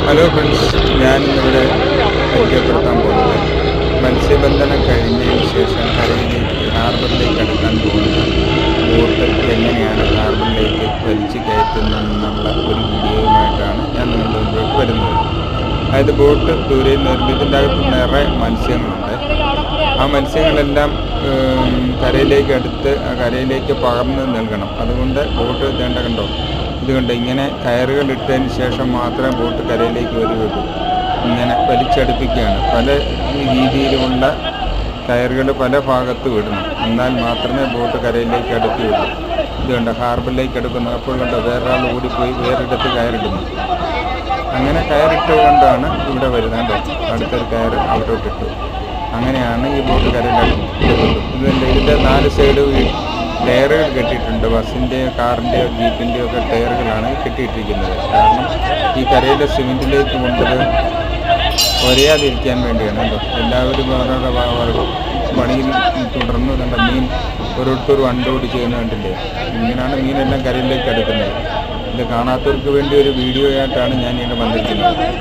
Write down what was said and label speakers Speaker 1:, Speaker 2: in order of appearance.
Speaker 1: Hello friends, ഞാനിന്നിവിടെ പരിചയപ്പെടുത്താൻ പോകുന്നത് മത്സ്യബന്ധനം കഴിഞ്ഞതിന് ശേഷം കരയിലേക്ക് ഹാർബറിലേക്ക് അടുക്കാൻ പോകുന്ന ബോട്ട് എങ്ങനെയാണ് ഹാർബറിലേക്ക് വലിച്ചു കയറ്റുന്നതെന്നുള്ള ഒരു വീഡിയോയുമായിട്ടാണ് ഞാൻ നിങ്ങളുടെ മുമ്പിലേക്ക് വരുന്നത്. അതായത് ബോട്ട് ദൂരെ നിന്ന് ഇതിൻ്റെ അകത്ത് നിറയെ മത്സ്യങ്ങളുണ്ട്. ആ മത്സ്യങ്ങളെല്ലാം കരയിലേക്ക് അടുത്ത് കരയിലേക്ക് പകർന്ന് നൽകണം. അതുകൊണ്ട് ബോട്ട് ഇതേണ്ട കണ്ടോ, ഇതുകൊണ്ട് ഇങ്ങനെ കയറുകൾ ഇട്ടതിന് ശേഷം മാത്രമേ ബോട്ട് കരയിലേക്ക് വരികയുള്ളൂ. ഇങ്ങനെ വലിച്ചടുപ്പിക്കുകയാണ്. പല രീതിയിലുമുള്ള കയറുകൾ പല ഭാഗത്ത് വിടണം, എന്നാൽ മാത്രമേ ബോട്ട് കരയിലേക്ക് അടുക്കുകയുള്ളൂ. ഇതുകൊണ്ട് ഹാർബറിലേക്ക് അടുക്കുന്നു. അപ്പോൾ കണ്ടോ, വേറൊരാൾ ഓടിപ്പോയി വേറൊരിടത്ത് കയറിടുന്നു. അങ്ങനെ കയറിട്ട് കൊണ്ടാണ് ഇവിടെ വരുന്നത്. അടുത്തൊരു കയറ് അവിടോട്ടിട്ടു. അങ്ങനെയാണ് ഈ ബോട്ട് കരയിലെടുക്കുന്നത്. ഇതിൻ്റെ 4 സൈഡ് ടയറുകൾ കെട്ടിയിട്ടുണ്ട്. ബസ്സിൻ്റെയോ കാറിൻ്റെയോ ജീപ്പിൻ്റെയോ ഒക്കെ ടയറുകളാണ് കെട്ടിയിട്ടിരിക്കുന്നത്. കാരണം ഈ കരയിലെ സിമെൻറ്റിലേക്ക് കൊണ്ടത് ഒരയാതിരിക്കാൻ വേണ്ടിയാണ്. എല്ലാവരും അവരുടെ പണിയിൽ തുടർന്ന് കണ്ട മീൻ ഓരോരുത്തരും അൺലോഡ് ചെയ്യുന്ന കണ്ടില്ലേ. ഇങ്ങനെയാണ് മീനെല്ലാം കരയിലേക്ക് എടുക്കുന്നത്. ഇത് കാണാത്തവർക്ക് വേണ്ടി ഒരു വീഡിയോ ആയിട്ടാണ് ഞാൻ ഇവിടെ വന്നിരിക്കുന്നത്.